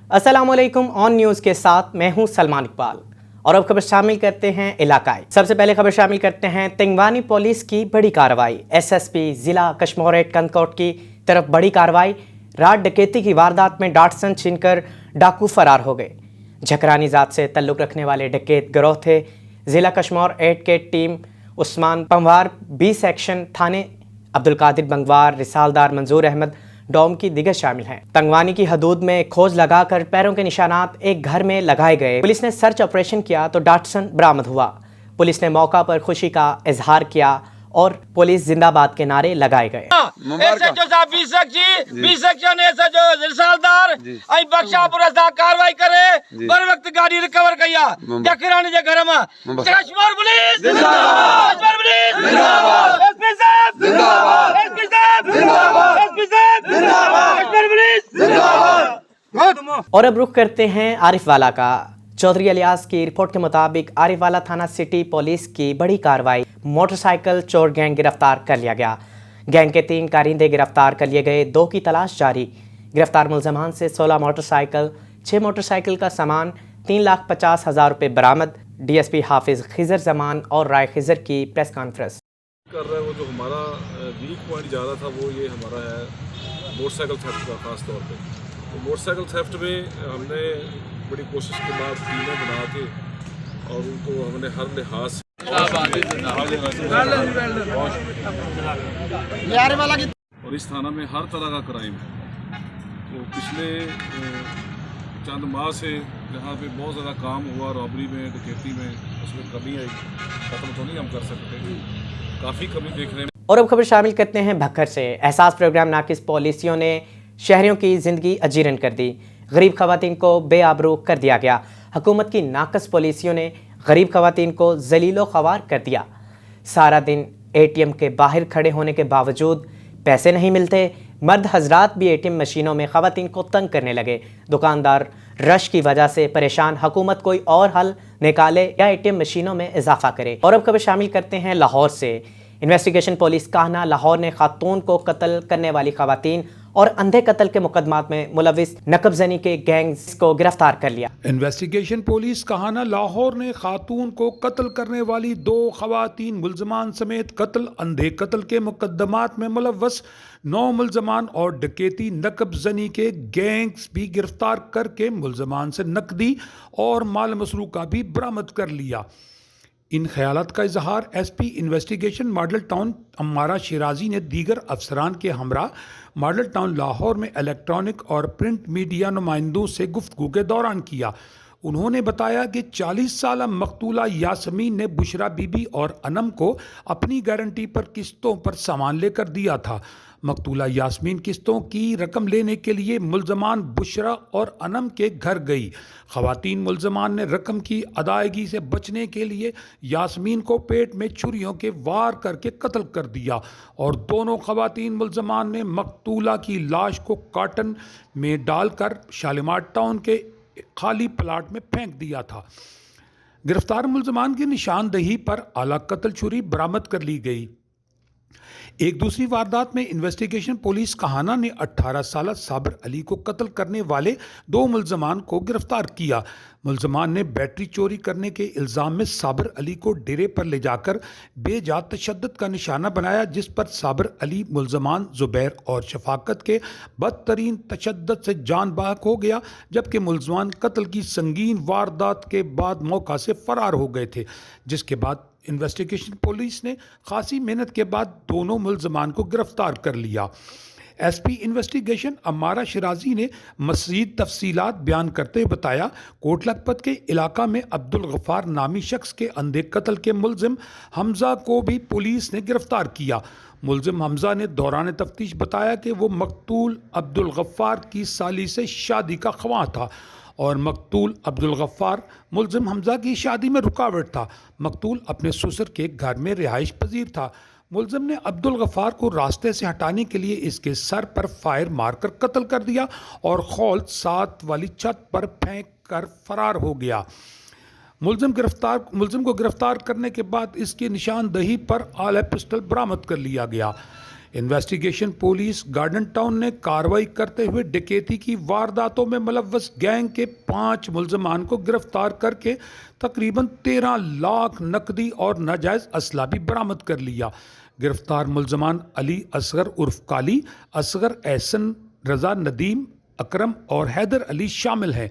अस्सलामुअलैकुम। On news के साथ मैं हूं सलमान इकबाल और अब खबर शामिल करते हैं इलाकाई। सबसे पहले खबर शामिल करते हैं तेंगवानी पुलिस की बड़ी कार्रवाई। एसएसपी जिला कश्मीर कंदकोट की तरफ बड़ी कार्रवाई। रात डकैती की वारदात में डाटसन छीनकर डाकू फरार हो गए। झकरानी जात से तल्लुक रखने वाले डकैत गिरोह थे। जिला कश्मीर 8 के team Usman Panwar, B section थाने अब्दुल कादिर बंगवार, रिसालदार मंजूर अहमद डोम की दिगर शामिल हैं। तंगवानी की हदूद में खोज लगाकर पैरों के निशानात एक घर में लगाए गए। पुलिस ने सर्च ऑपरेशन किया तो डाटसन बरामद हुआ। पुलिस ने मौका पर खुशी का इजहार किया और पुलिस जिंदाबाद के नारे लगाए गए। कार्रवाई करे बर वक्त गाड़ी रिकवर किया जकरानी जे घर में कश्मीर पुलिस जिंदाबाद, कश्मीर पुलिस जिंदाबाद, एसपी साहब जिंदाबाद, एसपी साहब जिंदाबाद, एसपी साहब जिंदाबाद, कश्मीर पुलिस जिंदाबाद। और अब रुख करते हैं आरिफ वाला का। चौधरी अलियास की रिपोर्ट के मुताबिक आरिफ वाला थाना सिटी पुलिस की बड़ी कार्रवाई। मोटरसाइकिल चोर गैंग गिरफ्तार कर लिया गया। गैंग के 3 कारिंदे गिरफ्तार कर लिए गए, 2 की तलाश जारी। गिरफ्तार मुलजमान से 16 मोटरसाइकिल, 6 मोटरसाइकिल का सामान, 3,50,000 रुपये बरामद। डीएसपी हाफिज खिजर जमान और राय खिजर की प्रेस कॉन्फ्रेंस कर रहा है। वो जो हमारा वीक पॉइंट ज़्यादा था वो ये हमारा है मोटरसाइकिल थेफ्ट का ख़ास तौर पे। तो मोटरसाइकिल थेफ्ट में हमने बड़ी कोशिश के बाद टीमें बना के और उनको हमने हर लिहाज से और इस थाना में हर तरह का क्राइम है। तो पिछले चंद माह से जहाँ पे बहुत ज़्यादा काम हुआ रॉबरी में, डकैती में, उसमें कमी आई। खत्म तो नहीं हम कर सकते, काफ़ी कमी देखने में। और अब खबर शामिल करते हैं भक्कर से। एहसास प्रोग्राम नाकिस पॉलिसियों ने शहरियों की ज़िंदगी अजीरन कर दी। गरीब खवातीन को बेआबरू कर दिया गया। हुकूमत की नाकस पॉलिसियों ने गरीब खवातीन को जलीलो ख्वार कर दिया। सारा दिन एटीएम के बाहर खड़े होने के बावजूद पैसे नहीं मिलते। मर्द हजरात भी एटीएम मशीनों में खवातीन को तंग करने लगे। दुकानदार रश की वजह से परेशान। हुकूमत कोई और हल निकाले या एटीएम मशीनों में इजाफा करे। और अब खबर शामिल करते हैं लाहौर से। इन्वेस्टिगेशन पुलिस काहना लाहौर ने खातून को कत्ल करने वाली खवातीन और अंधे कत्ल के मुकदमात में मुलविस नकबजनी के गैंग्स को गिरफ्तार कर लिया। इन्वेस्टिगेशन पुलिस काहना लाहौर ने खातून को कत्ल करने वाली 2 खवातीन मुलजमान समेत कत्ल, अंधे कत्ल के मुकदमात में मुलविस 9 मुलजमान और डकैती नकबजनी के गैंग्स भी गिरफ्तार करके मुलजमान से नकदी और माल मसरूका भी बरामद कर लिया। इन ख्यालात का इजहार SP investigation model town Ammara Shirazi ने दीगर अफसरान के हमरा मॉडल टाउन लाहौर में इलेक्ट्रॉनिक और प्रिंट मीडिया नुमाइंदों से गुफ्तगू के दौरान किया। उन्होंने बताया कि 40 साल मकतूला यासमीन ने बुशरा बीबी और अनम को अपनी गारंटी पर किस्तों पर सामान लेकर दिया था। मकतूला यासमीन किस्तों की रकम लेने के लिए मुलजमान बुशरा और अनम के घर गई। खवातीन मुलजमान ने रकम की अदायगी से बचने के लिए यासमीन को पेट में छुरियों के वार करके कत्ल कर दिया और दोनों खवातीन मुलजमान ने मकतूला की लाश को कार्टन में डालकर शालीमार टाउन के खाली प्लाट में फेंक दिया था। गिरफ्तार मुलजमान की निशानदही पर आला कत्ल छुरी बरामद कर ली गई। एक दूसरी वारदात में इन्वेस्टिगेशन पुलिस काहना ने 18 साल साबिर अली को कत्ल करने वाले 2 मुलजमान को गिरफ्तार किया। मुलजमान ने बैटरी चोरी करने के इल्ज़ाम में साबिर अली को डेरे पर ले जाकर बेजा तशद्दुद का निशाना बनाया, जिस पर साबिर अली मुलजमान जुबैर और शफाकत के बदतरीन तशद्दुद से जान बाहक हो गया, जबकि मुलजमान कत्ल की संगीन वारदात के बाद मौका से फरार हो गए थे। जिसके बाद इन्वेस्टिगेशन पुलिस ने खासी मेहनत के बाद दोनों मुलजमान को गिरफ्तार कर लिया। एसपी इन्वेस्टिगेशन अम्मारा शिराजी ने मज़ीद तफसीलात बयान करते हुए बताया, कोट लखपत के इलाका में अब्दुल गफ्फार नामी शख्स के अंधे कत्ल के मुलजिम हमजा को भी पुलिस ने गिरफ्तार किया। मुलजिम हमजा ने दौरान तफ्तीश बताया कि वो मकतूल अब्दुल गफ्फार की साली से शादी का ख्वाह था और मकतूल अब्दुल गफ्फार मुलजिम हमजा की शादी में रुकावट था। मकतूल अपने ससुर के घर में रिहाइश पजीर था। मुलजिम ने अब्दुल गफ्फार को रास्ते से हटाने के लिए इसके सर पर फायर मारकर कत्ल कर दिया और खौल 7 वाली छत पर फेंक कर फरार हो गया। मुलजिम को गिरफ्तार करने के बाद इसकी निशानदही पर आला पिस्टल बरामद कर लिया गया। इन्वेस्टिगेशन पुलिस गार्डन टाउन ने कार्रवाई करते हुए डकैती की वारदातों में मुलव्वस गैंग के 5 मुल्ज़मान को गिरफ्तार करके तकरीबन 13 लाख नकदी और नाजायज़ असला भी बरामद कर लिया। गिरफ्तार मुल्ज़मान अली असगर उर्फ काली, असगर एहसन, रज़ा, नदीम, अकरम और हैदर अली शामिल हैं।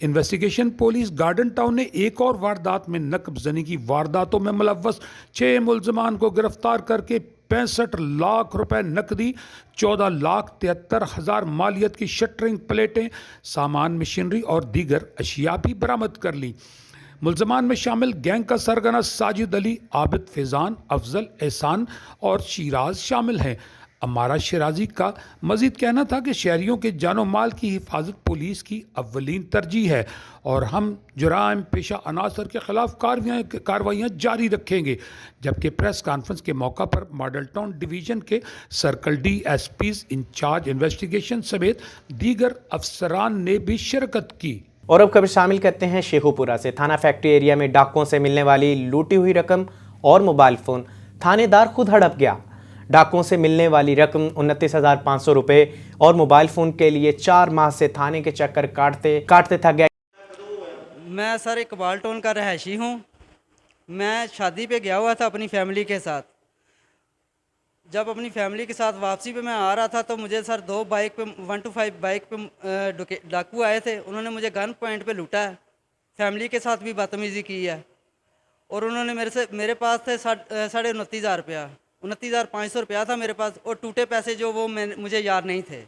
इन्वेस्टिगेशन पुलिस गार्डन टाउन ने एक और वारदात में नकबजनी की वारदातों में मुलव्वस 6 मुल्ज़मान को गिरफ्तार करके 65 लाख रुपए नकदी, 14,73,000 मालियत की शटरिंग प्लेटें, सामान, मशीनरी और दीगर अशिया भी बरामद कर ली। मुल्ज़मान में शामिल गैंग का सरगना साजिद अली, आबिद, फैज़ान, अफजल, एहसान और शिराज शामिल हैं। अमारा शिराजी का मजीद कहना था कि शहरियों के जानो माल की हिफाजत पुलिस की अव्वलीन तरजीह है और हम जुराइम पेशा अनासर के खिलाफ कार्रवाइयाँ जारी रखेंगे। जबकि प्रेस कॉन्फ्रेंस के मौका पर मॉडल टाउन डिवीज़न के सर्कल DSPs इंचार्ज इन्वेस्टिगेशन समेत दीगर अफसरान ने भी शिरकत की। और अब खबर शामिल करते हैं शेखुपुरा से। थाना फैक्ट्री एरिया में डाकुओं से मिलने वाली लूटी हुई रकम और मोबाइल फ़ोन, थानेदार खुद हड़प गया। डाकुओं से मिलने वाली रकम 29,500 रुपये और मोबाइल फ़ोन के लिए 4 माह से थाने के चक्कर काटते थक गया। मैं सर इकबाल टाउन का रहायशी हूँ। मैं शादी पे गया हुआ था अपनी फैमिली के साथ। जब अपनी फैमिली के साथ वापसी पे मैं आ रहा था तो मुझे सर 2 बाइक पे 125 बाइक पे डाकू आए थे। उन्होंने मुझे गन पॉइंट पे लूटा है, फैमिली के साथ भी बदतमीज़ी की है और उन्होंने मेरे पास थे 29,500 रुपया, 29,500 रुपया था मेरे पास और टूटे पैसे जो वो मुझे याद नहीं थे।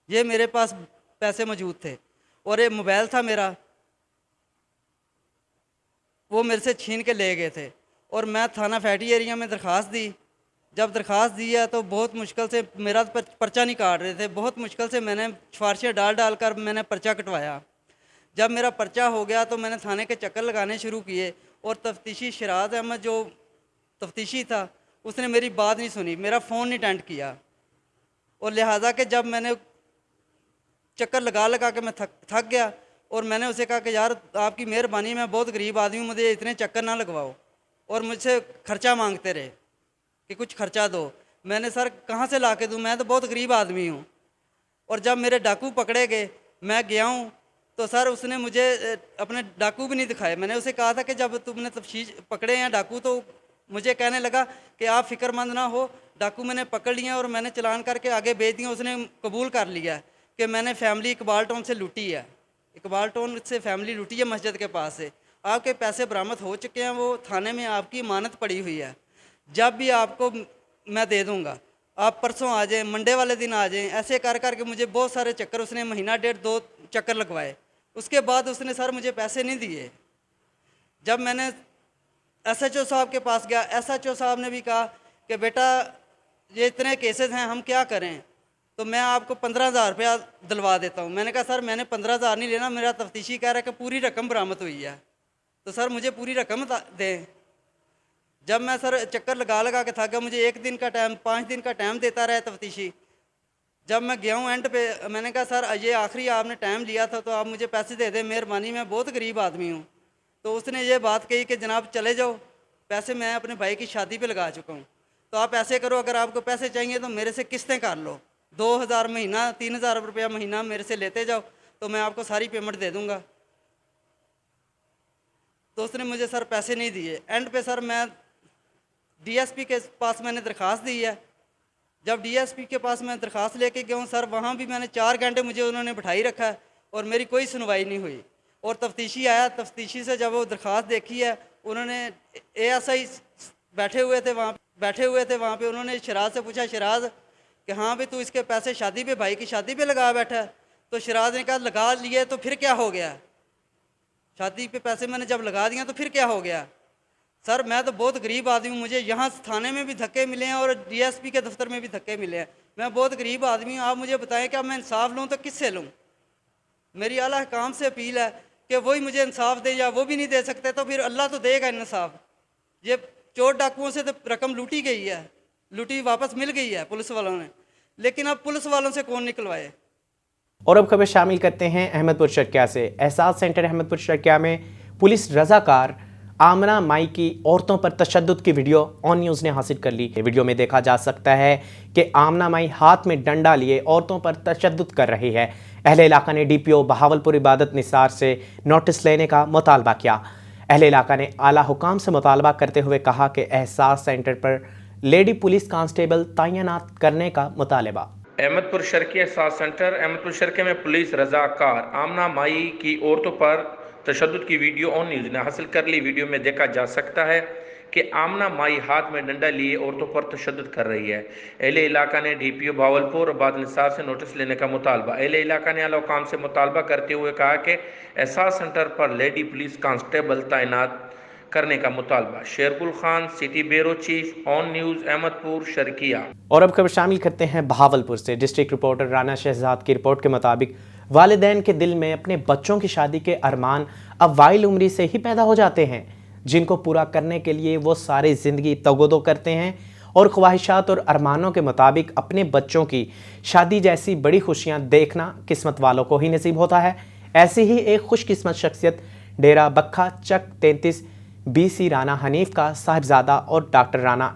ये मेरे पास पैसे मौजूद थे और एक मोबाइल था मेरा, वो मेरे से छीन के ले गए थे और मैं थाना फैक्ट्री एरिया में दरख्वास्त दी। जब दरख्वास्त दी है तो बहुत मुश्किल से मेरा पर्चा नहीं काट रहे थे, बहुत मुश्किल से मैंने सिफारिशें डाल कर मैंने पर्चा कटवाया। जब मेरा पर्चा हो गया तो मैंने थाने के चक्कर लगाने शुरू किए और तफ्तीशी शराद अहमद जो तफ्तीशी था उसने मेरी बात नहीं सुनी, मेरा फ़ोन नहीं अटेंड किया और लिहाजा के जब मैंने चक्कर लगा के मैं थक गया और मैंने उसे कहा कि यार आपकी मेहरबानी, मैं बहुत गरीब आदमी हूँ, मुझे इतने चक्कर ना लगवाओ। और मुझसे खर्चा मांगते रहे कि कुछ खर्चा दो। मैंने सर कहाँ से ला के दूँ, मैं तो बहुत गरीब आदमी हूँ। और जब मेरे डाकू पकड़े गए, मैं गया हूँ तो सर उसने मुझे अपने डाकू भी नहीं दिखाए। मैंने उसे कहा था कि जब तुमने तफ्तीश पकड़े हैं डाकू, तो मुझे कहने लगा कि आप फ़िक्रमंद ना हो, डाकू मैंने पकड़ लिया और मैंने चलान करके आगे भेज दिया। उसने कबूल कर लिया कि मैंने फैमिली इकबाल टाउन से लूटी है, इकबाल टाउन से फैमिली लूटी है मस्जिद के पास से। आपके पैसे बरामद हो चुके हैं, वो थाने में आपकी अमानत पड़ी हुई है, जब भी आपको मैं दे दूँगा। आप परसों आ जाएं, मंडे वाले दिन आ जाएं। ऐसे कर करके मुझे बहुत सारे चक्कर, उसने महीना डेढ़ 2 चक्कर लगवाए। उसके बाद उसने सर मुझे पैसे नहीं दिए। जब मैंने SHO साहब के पास गया, SHO साहब ने भी कहा कि बेटा ये इतने केसेस हैं, हम क्या करें, तो मैं आपको 15,000 रुपया दिलवा देता हूँ। मैंने कहा सर मैंने 15,000 नहीं लेना, मेरा तफ्तीशी कह रहा है कि पूरी रकम बरामद हुई है, तो सर मुझे पूरी रकम दें। जब मैं सर चक्कर लगा के थक गया, मुझे 1 दिन का टाइम, 5 दिन का टाइम देता रहा तफ्तीशी। जब मैं गया हूँ एंड पे, मैंने कहा सर ये आखिरी आपने टाइम लिया था तो आप मुझे पैसे दे दें, मेहरबानी, मैं बहुत गरीब आदमी हूँ। तो उसने ये बात कही कि जनाब चले जाओ, पैसे मैं अपने भाई की शादी पे लगा चुका हूँ, तो आप ऐसे करो, अगर आपको पैसे चाहिए तो मेरे से किस्तें कर लो, 2,000 महीना, 3,000 रुपया महीना मेरे से लेते जाओ, तो मैं आपको सारी पेमेंट दे दूँगा। तो उसने मुझे सर पैसे नहीं दिए। एंड पे सर मैं DSP के पास मैंने दरख्वास्त दी है। जब DSP के पास मैं दरख्वास्त लेके गया हूँ सर, वहाँ भी मैंने 4 घंटे मुझे उन्होंने बिठाई रखा है और मेरी कोई सुनवाई नहीं हुई। और तफ्तीशी आया, तफ्तीशी से जब वो दरख्वास्त देखी है, उन्होंने ASI बैठे हुए थे वहाँ पे उन्होंने शराज से पूछा, शराज कि हाँ भाई तू इसके पैसे शादी पे, भाई की शादी पे लगा बैठा है। तो शराज ने कहा लगा लिए तो फिर क्या हो गया, शादी पे पैसे मैंने जब लगा दिया तो फिर क्या हो गया। सर मैं तो बहुत गरीब आदमी हूँ, मुझे यहाँ थाने में भी धक्के मिले हैं और DSP के दफ्तर में भी धक्के मिले हैं। मैं बहुत गरीब आदमी हूँ, आप मुझे बताएं कि अब मैं इंसाफ लूँ तो किससे लूँ। मेरी आला हुकाम से अपील है कि वही मुझे इंसाफ दें, या वो भी नहीं दे सकते तो फिर अल्लाह तो देगा इंसाफ। ये चोर डाकुओं से तो रकम लूटी गई है, लूटी वापस मिल गई है पुलिस वालों ने, लेकिन अब पुलिस वालों से कौन निकलवाए। और अब खबर शामिल करते हैं अहमदपुर शर्किया से। एहसास सेंटर अहमदपुर शर्किया में पुलिस रजाकार आमना माई की औरतों पर तशद्दुद की वीडियो ऑन न्यूज़ ने हासिल कर ली। वीडियो में देखा जा सकता है कि आमना माई हाथ में डंडा लिए औरतों पर तशद्दुद कर रही है। अहले इलाका ने डीपीओ बहावलपुर इबादत निसार से नोटिस लेने का मुतालबा किया। अहले इलाका ने आला हुकाम से मुतालबा करते हुए कहा कि एहसास सेंटर पर लेडी पुलिस कांस्टेबल तैनात करने का मुतालबा। अहमदपुर शर्की एहसास सेंटर अहमदपुर शर्के में पुलिस रजाकार आमना माई की औरतों पर तशद्दुद की वीडियो ऑन न्यूज़ ने हासिल कर ली। वीडियो में देखा जा सकता है कि आमना माई हाथ में डंडा लिए औरतों पर तशद्दुद कर रही है। अहले इलाका ने डीपीओ भावलपुर इबादत निसार से नोटिस लेने का मुतालबा। अहले इलाका ने आला हुकाम से मुतालबा करते हुए कहा कि एहसास सेंटर पर लेडी पुलिस कांस्टेबल तैनात करने का मुतालबा। Shergul Khan, city bureau chief, on news, Ahmedpur Sharqia. और अब खबर शामिल करते हैं बहावलपुर से। डिस्ट्रिक्ट रिपोर्टर राना शहजाद की रिपोर्ट के मुताबिक वालिदैन के दिल में अपने बच्चों की शादी के अरमान अब वाइल उम्री से ही पैदा हो जाते हैं, जिनको पूरा करने के लिए वो सारी ज़िंदगी तगोदो करते हैं और ख्वाहिशात और अरमानों के मुताबिक अपने बच्चों की शादी जैसी बड़ी खुशियां देखना किस्मत वालों को ही नसीब होता है। ऐसी ही एक खुशकिस्मत शख्सियत डेरा बक्खा चक 33 BC राना हनीफ का साहिबजादा और डॉक्टर राना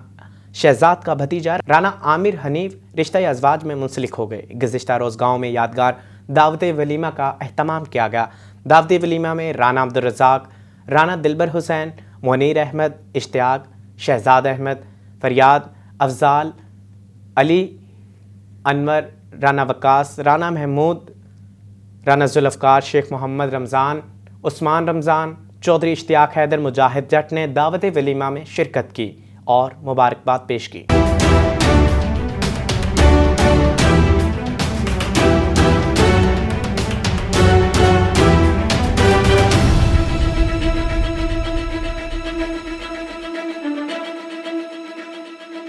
शहजाद का भतीजा राना आमिर हनीफ रिश्ता अज़वाज में मुंसलिक हो गए। गुज़िश्ता रोज़ गाँव में यादगार दावत वलीमा का अहतमाम किया गया। दावत वलीमा में राना अब्दुल रज़ाक, राना दिलबर हुसैन, मुनीर अहमद, इश्तियाक, शहजाद अहमद, फरियाद, अफजाल, अली, अनवर, राना वक्कास, राना महमूद, राना जुल्फ़कार, शेख मोहम्मद रमज़ान, उस्मान रमज़ान, चौधरी इश्तियाक हैदर, मुजाहिद जट ने दावत वलीमा में शिरकत की और मुबारकबाद पेश की।